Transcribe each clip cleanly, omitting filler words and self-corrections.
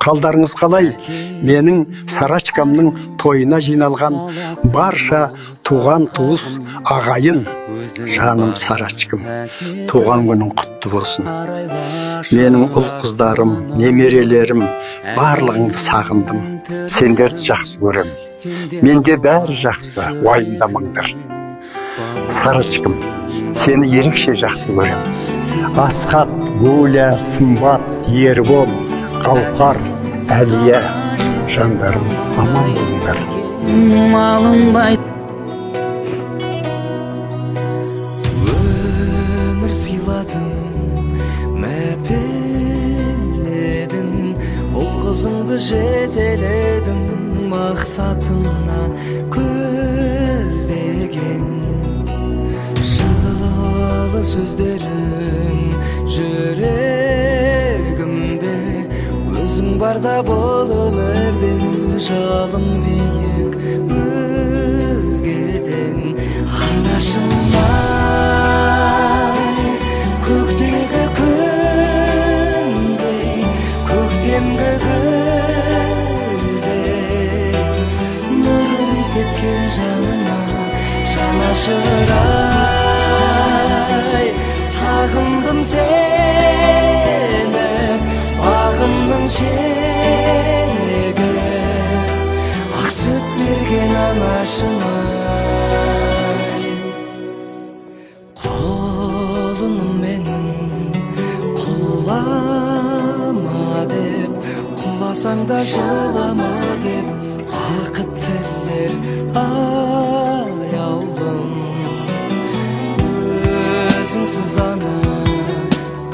Қалдарыңыз қалай? Менің Сарачкамның тойына жиналған барша туған туыс ағайын, жаным Сарачкам, туған күнің құтты болсын. Менің ұл қыздарым, немерелерім, барлығыңды сағындым. Сендерді жақсы көрем. Менде бәрі жақсы, уайымдамаңдар. Сарачкам, сені ерекше жақсы көрем. Асхат, Гуля, Сымбат, Ербол, Қауқар, Әлия, жандарым, аман болыңдар. Малынбай өмір сыйладың, мәпеледің, ол қызыңды жетеледің, мақсатына көздеген. Жылы сөздерің жүрегімде, өзің барда бол өмірде, жалым биік өзгеден. Анашымай, көктегі күндей, көктемгі гүлдей, нұрын сепкен жаныма жанашырай. Сағындым сені, бағымның шегі, ақ сүт берген анашымай. Құлыным менің, құлама деп, құласаң да жылама деп, бақыт тілер аяулым. Өзіңсіз ана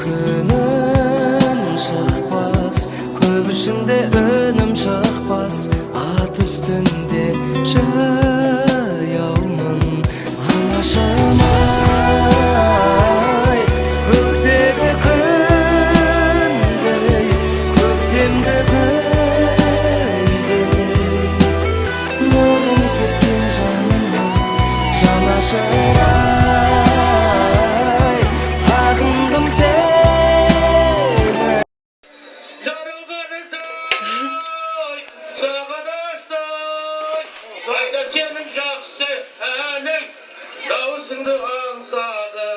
күнім шықпас, көп ішінде өнім шықпас, ат үстінде жаяумын. Анашымай, көктегі күндей, көктемгі гүлдей, нұрын сепкен жаныма жанашырай. Сағындым сені. Сайда сенің жақсы әнің, дауысыңды аңсады.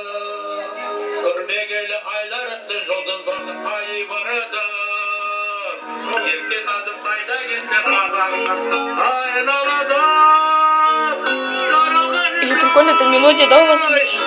Көрмегелі айлар өтті, жұлдыздарды ай барады. Еркен адым қайда кетті, қабағыңнан айналады. Или прикольно эта мелодия, да, у вас есть?